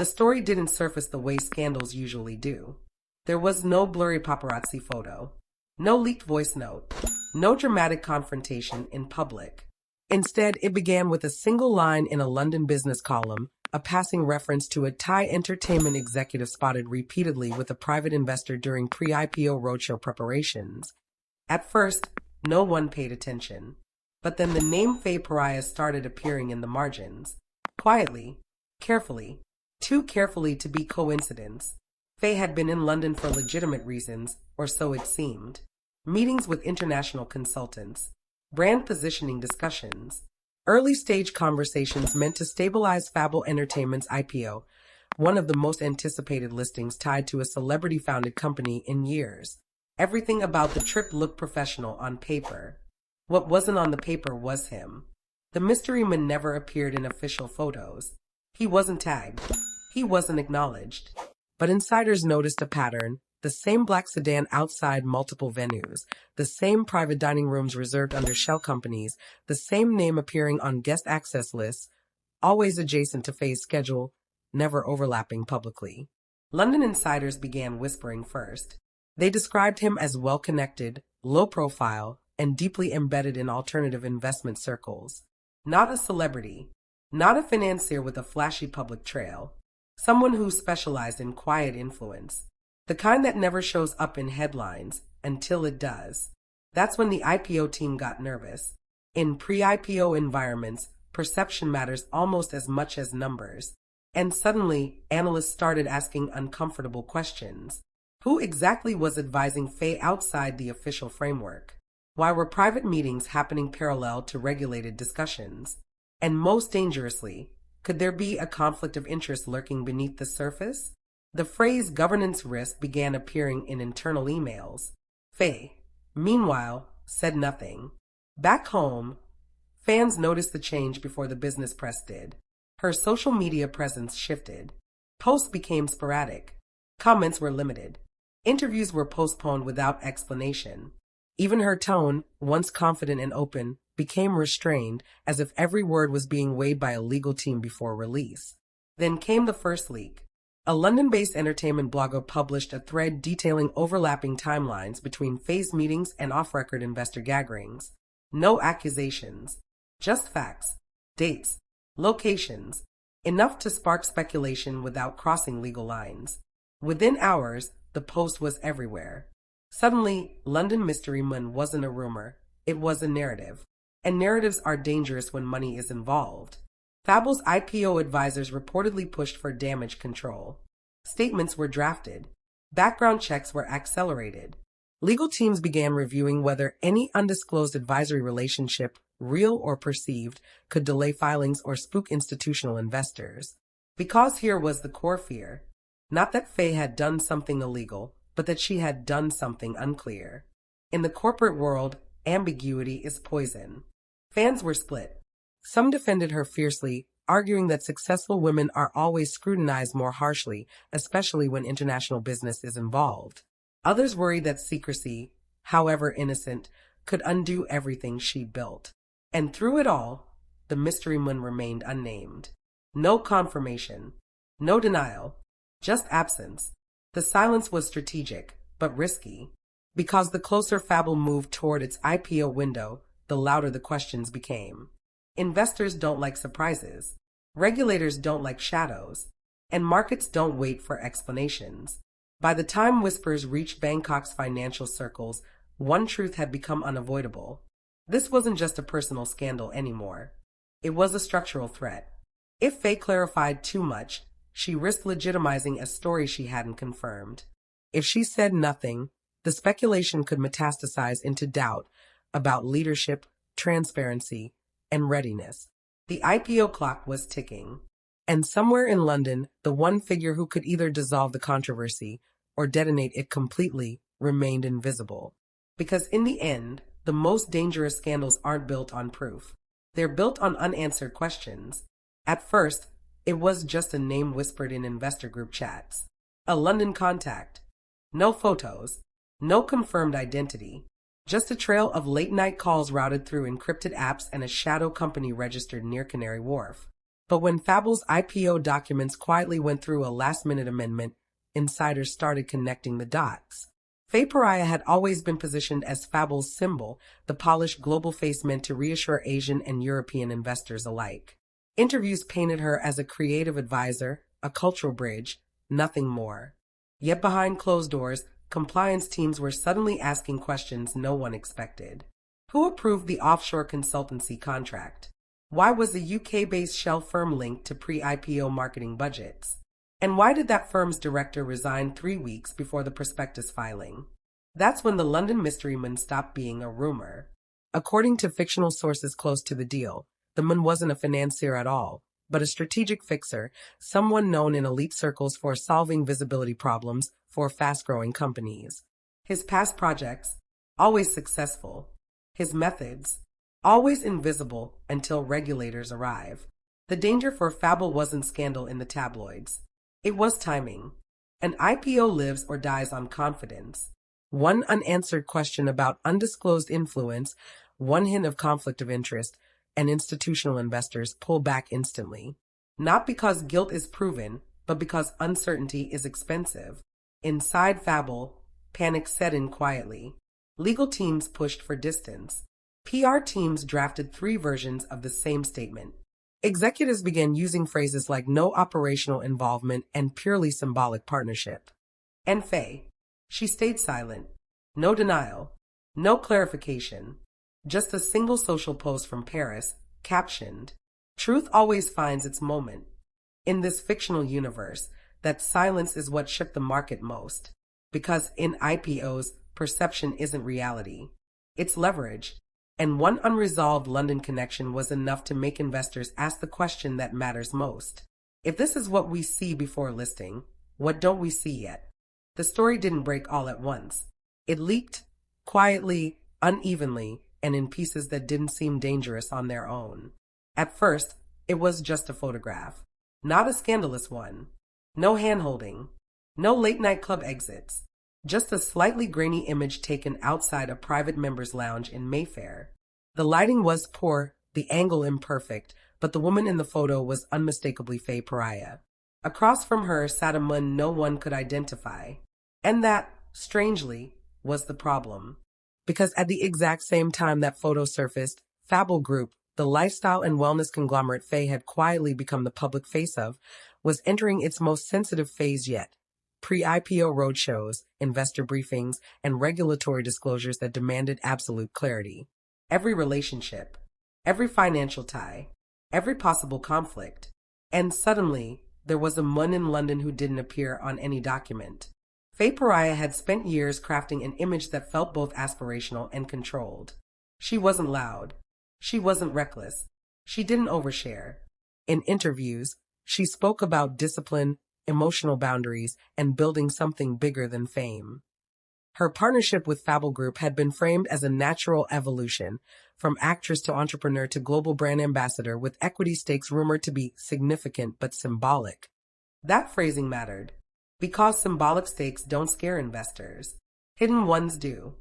The story didn't surface the way scandals usually do. There was no blurry paparazzi photo, no leaked voice note, no dramatic confrontation in public. Instead, it began with a single line in a London business column, a passing reference to a Thai entertainment executive spotted repeatedly with a private investor during pre-IPO roadshow preparations. At first, no one paid attention. But then the name Faye Peraya started appearing in the margins. Quietly, carefully, too carefully to be coincidence. Faye had been in London for legitimate reasons, or so it seemed. Meetings with international consultants, brand positioning discussions, early-stage conversations meant to stabilize Fabel Entertainment's IPO, one of the most anticipated listings tied to a celebrity-founded company in years. Everything about the trip looked professional on paper. What wasn't on the paper was him. The mystery man never appeared in official photos. He wasn't tagged. He wasn't acknowledged. But insiders noticed a pattern. The same black sedan outside multiple venues, the same private dining rooms reserved under shell companies, the same name appearing on guest access lists, always adjacent to Faye's schedule, never overlapping publicly. London insiders began whispering first. They described him as well-connected, low-profile, and deeply embedded in alternative investment circles. Not a celebrity, not a financier with a flashy public trail, someone who specialized in quiet influence. The kind that never shows up in headlines until it does. That's when the IPO team got nervous. In pre-IPO environments, perception matters almost as much as numbers. And suddenly, analysts started asking uncomfortable questions. Who exactly was advising Faye outside the official framework? Why were private meetings happening parallel to regulated discussions? And most dangerously, could there be a conflict of interest lurking beneath the surface? The phrase governance risk began appearing in internal emails. Faye, meanwhile, said nothing. Back home, fans noticed the change before the business press did. Her social media presence shifted. Posts became sporadic. Comments were limited. Interviews were postponed without explanation. Even her tone, once confident and open, became restrained, as if every word was being weighed by a legal team before release. Then came the first leak. A London-based entertainment blogger published a thread detailing overlapping timelines between Faye's meetings and off-record investor gatherings. No accusations, just facts, dates, locations, enough to spark speculation without crossing legal lines. Within hours, the post was everywhere. Suddenly, London Mystery Man wasn't a rumor, it was a narrative. And narratives are dangerous when money is involved. Fabel's IPO advisors reportedly pushed for damage control. Statements were drafted. Background checks were accelerated. Legal teams began reviewing whether any undisclosed advisory relationship, real or perceived, could delay filings or spook institutional investors. Because here was the core fear. Not that Faye had done something illegal, but that she had done something unclear. In the corporate world, ambiguity is poison. Fans were split. Some defended her fiercely, arguing that successful women are always scrutinized more harshly, especially when international business is involved. Others worried that secrecy, however innocent, could undo everything she built. And through it all, the mystery man remained unnamed. No confirmation, no denial, just absence. The silence was strategic, but risky. Because the closer Fabel moved toward its IPO window, the louder the questions became. Investors don't like surprises. Regulators don't like shadows. And markets don't wait for explanations. By the time whispers reached Bangkok's financial circles, one truth had become unavoidable. This wasn't just a personal scandal anymore. It was a structural threat. If Faye clarified too much, she risked legitimizing a story she hadn't confirmed. If she said nothing, the speculation could metastasize into doubt about leadership, transparency, and readiness. The IPO clock was ticking. And somewhere in London, the one figure who could either dissolve the controversy or detonate it completely remained invisible. Because in the end, the most dangerous scandals aren't built on proof. They're built on unanswered questions. At first, it was just a name whispered in investor group chats. A London contact. No photos. No confirmed identity. Just a trail of late-night calls routed through encrypted apps and a shadow company registered near Canary Wharf. But when Fabel's IPO documents quietly went through a last-minute amendment, insiders started connecting the dots. Faye Peraya had always been positioned as Fabel's symbol, the polished global face meant to reassure Asian and European investors alike. Interviews painted her as a creative advisor, a cultural bridge, nothing more. Yet behind closed doors, compliance teams were suddenly asking questions no one expected. Who approved the offshore consultancy contract? Why was the UK-based shell firm linked to pre-IPO marketing budgets? And why did that firm's director resign 3 weeks before the prospectus filing? That's when the London mystery man stopped being a rumor. According to fictional sources close to the deal, the man wasn't a financier at all, but a strategic fixer, someone known in elite circles for solving visibility problems for fast-growing companies. His past projects, always successful. His methods, always invisible until regulators arrive. The danger for Fabel wasn't scandal in the tabloids. It was timing. An IPO lives or dies on confidence. One unanswered question about undisclosed influence, one hint of conflict of interest, and institutional investors pull back instantly. Not because guilt is proven, but because uncertainty is expensive. Inside Fabel, panic set in quietly. Legal teams pushed for distance. PR teams drafted 3 versions of the same statement. Executives began using phrases like no operational involvement and purely symbolic partnership. And Faye, she stayed silent. No denial, no clarification. Just a single social post from Paris, captioned, "Truth always finds its moment." In this fictional universe, that silence is what shook the market most. Because in IPOs, perception isn't reality. It's leverage. And one unresolved London connection was enough to make investors ask the question that matters most. If this is what we see before listing, what don't we see yet? The story didn't break all at once. It leaked, quietly, unevenly, and in pieces that didn't seem dangerous on their own. At first, it was just a photograph. Not a scandalous one. No hand-holding. No late-night club exits. Just a slightly grainy image taken outside a private members' lounge in Mayfair. The lighting was poor, the angle imperfect, but the woman in the photo was unmistakably Faye Peraya. Across from her sat a man no one could identify. And that, strangely, was the problem. Because at the exact same time that photo surfaced, Fabel Group, the lifestyle and wellness conglomerate Faye had quietly become the public face of, was entering its most sensitive phase yet. Pre-IPO roadshows, investor briefings, and regulatory disclosures that demanded absolute clarity. Every relationship, every financial tie, every possible conflict. And suddenly, there was a man in London who didn't appear on any document. Faye Peraya had spent years crafting an image that felt both aspirational and controlled. She wasn't loud. She wasn't reckless. She didn't overshare. In interviews, she spoke about discipline, emotional boundaries, and building something bigger than fame. Her partnership with Fabel Group had been framed as a natural evolution, from actress to entrepreneur to global brand ambassador, with equity stakes rumored to be significant but symbolic. That phrasing mattered, because symbolic stakes don't scare investors. Hidden ones do.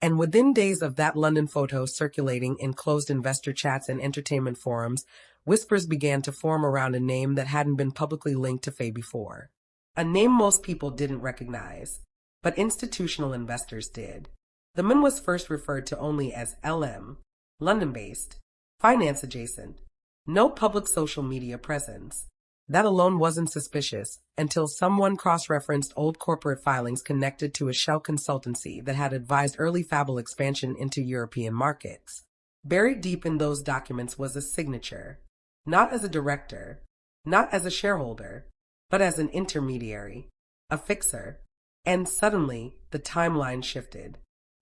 And within days of that London photo circulating in closed investor chats and entertainment forums, whispers began to form around a name that hadn't been publicly linked to Faye before. A name most people didn't recognize, but institutional investors did. The man was first referred to only as LM, London-based, finance-adjacent, no public social media presence. That alone wasn't suspicious until someone cross-referenced old corporate filings connected to a shell consultancy that had advised early Fabel expansion into European markets. Buried deep in those documents was a signature. Not as a director, not as a shareholder, but as an intermediary, a fixer. And suddenly, the timeline shifted.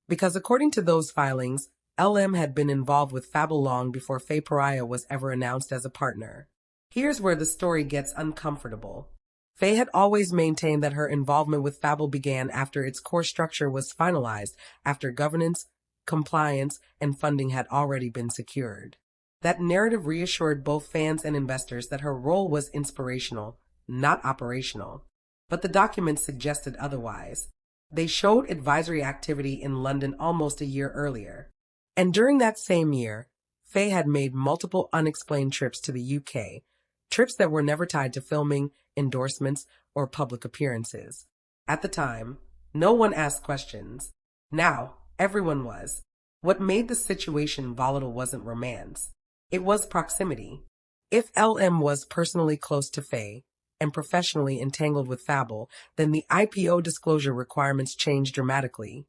Because according to those filings, LM had been involved with Fabel long before Faye Peraya was ever announced as a partner. Here's where the story gets uncomfortable. Faye had always maintained that her involvement with Fabel began after its core structure was finalized, after governance, compliance, and funding had already been secured. That narrative reassured both fans and investors that her role was inspirational, not operational. But the documents suggested otherwise. They showed advisory activity in London almost a year earlier. And during that same year, Faye had made multiple unexplained trips to the UK, trips that were never tied to filming, endorsements, or public appearances. At the time, no one asked questions. Now, everyone was. What made the situation volatile wasn't romance. It was proximity. If LM was personally close to Faye and professionally entangled with Fabel, then the IPO disclosure requirements changed dramatically.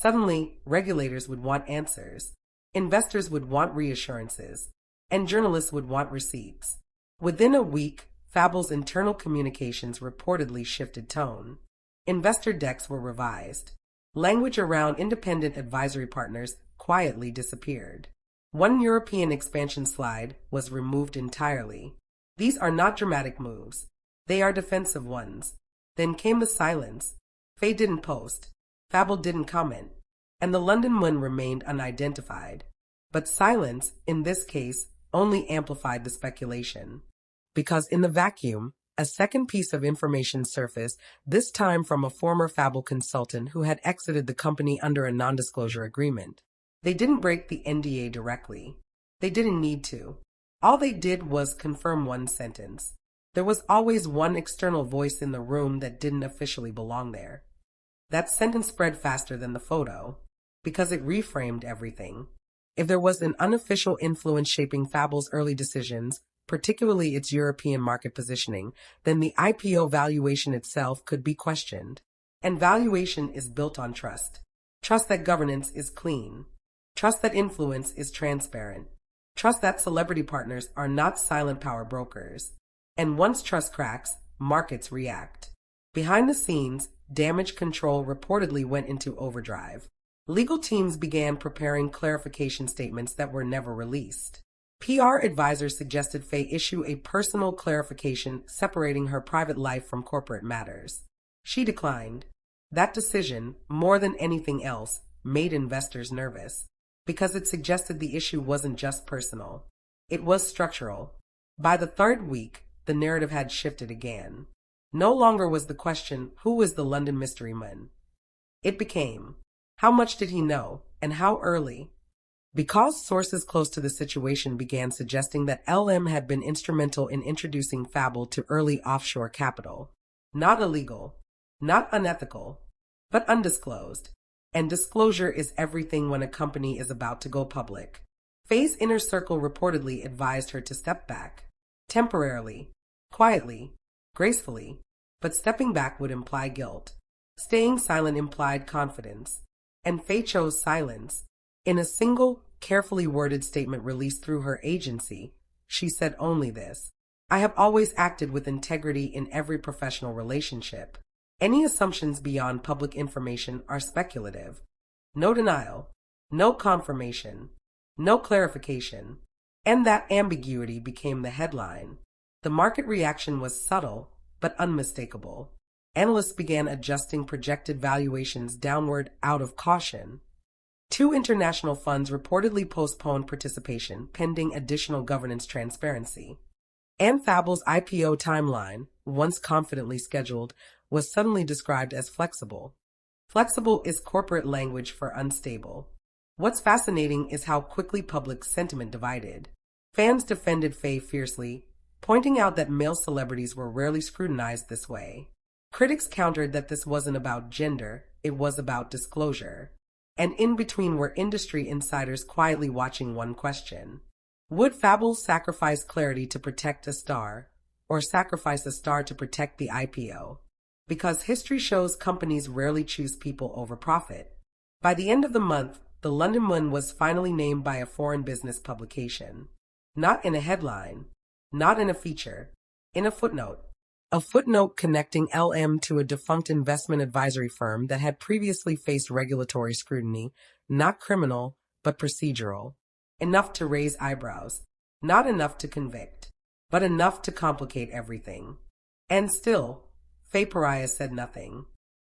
Suddenly, regulators would want answers, investors would want reassurances, and journalists would want receipts. Within a week, Fabel's internal communications reportedly shifted tone. Investor decks were revised. Language around independent advisory partners quietly disappeared. One European expansion slide was removed entirely. These are not dramatic moves. They are defensive ones. Then came the silence. Faye didn't post. Fabel didn't comment. And the London one remained unidentified. But silence, in this case, only amplified the speculation. Because in the vacuum, a second piece of information surfaced, this time from a former Fabel consultant who had exited the company under a non-disclosure agreement. They didn't break the NDA directly. They didn't need to. All they did was confirm one sentence. There was always one external voice in the room that didn't officially belong there. That sentence spread faster than the photo, because it reframed everything. If there was an unofficial influence shaping Fabel's early decisions, particularly its European market positioning, then the IPO valuation itself could be questioned. And valuation is built on trust. Trust that governance is clean. Trust that influence is transparent. Trust that celebrity partners are not silent power brokers. And once trust cracks, markets react. Behind the scenes, damage control reportedly went into overdrive. Legal teams began preparing clarification statements that were never released. PR advisors suggested Faye issue a personal clarification separating her private life from corporate matters. She declined. That decision, more than anything else, made investors nervous, because it suggested the issue wasn't just personal. It was structural. By the third week, the narrative had shifted again. No longer was the question, who was the London mystery man? It became, how much did he know, and how early? Because sources close to the situation began suggesting that LM had been instrumental in introducing Fabel to early offshore capital. Not illegal, not unethical, but undisclosed. And disclosure is everything when a company is about to go public. Faye's inner circle reportedly advised her to step back. Temporarily, quietly, gracefully, but stepping back would imply guilt. Staying silent implied confidence. And Faye chose silence. In a single, carefully worded statement released through her agency, she said only this: I have always acted with integrity in every professional relationship. Any assumptions beyond public information are speculative. No denial, no confirmation, no clarification. And that ambiguity became the headline. The market reaction was subtle, but unmistakable. Analysts began adjusting projected valuations downward out of caution. 2 international funds reportedly postponed participation pending additional governance transparency. And Fabel's IPO timeline, once confidently scheduled, was suddenly described as flexible. Flexible is corporate language for unstable. What's fascinating is how quickly public sentiment divided. Fans defended Faye fiercely, pointing out that male celebrities were rarely scrutinized this way. Critics countered that this wasn't about gender, it was about disclosure. And in between were industry insiders quietly watching one question. Would Fabel sacrifice clarity to protect a star, or sacrifice a star to protect the IPO? Because history shows companies rarely choose people over profit. By the end of the month, the London one was finally named by a foreign business publication. Not in a headline, not in a feature, in a footnote. A footnote connecting LM to a defunct investment advisory firm that had previously faced regulatory scrutiny, not criminal, but procedural. Enough to raise eyebrows, not enough to convict, but enough to complicate everything. And still, Faye Peraya said nothing.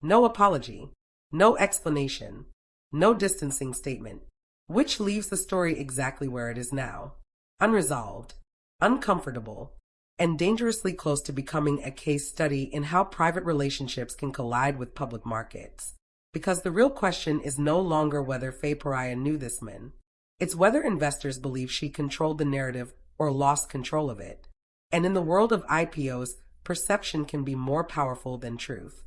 No apology, no explanation, no distancing statement, which leaves the story exactly where it is now. Unresolved, uncomfortable, and dangerously close to becoming a case study in how private relationships can collide with public markets. Because the real question is no longer whether Faye Peraya knew this man. It's whether investors believe she controlled the narrative or lost control of it. And in the world of IPOs, perception can be more powerful than truth.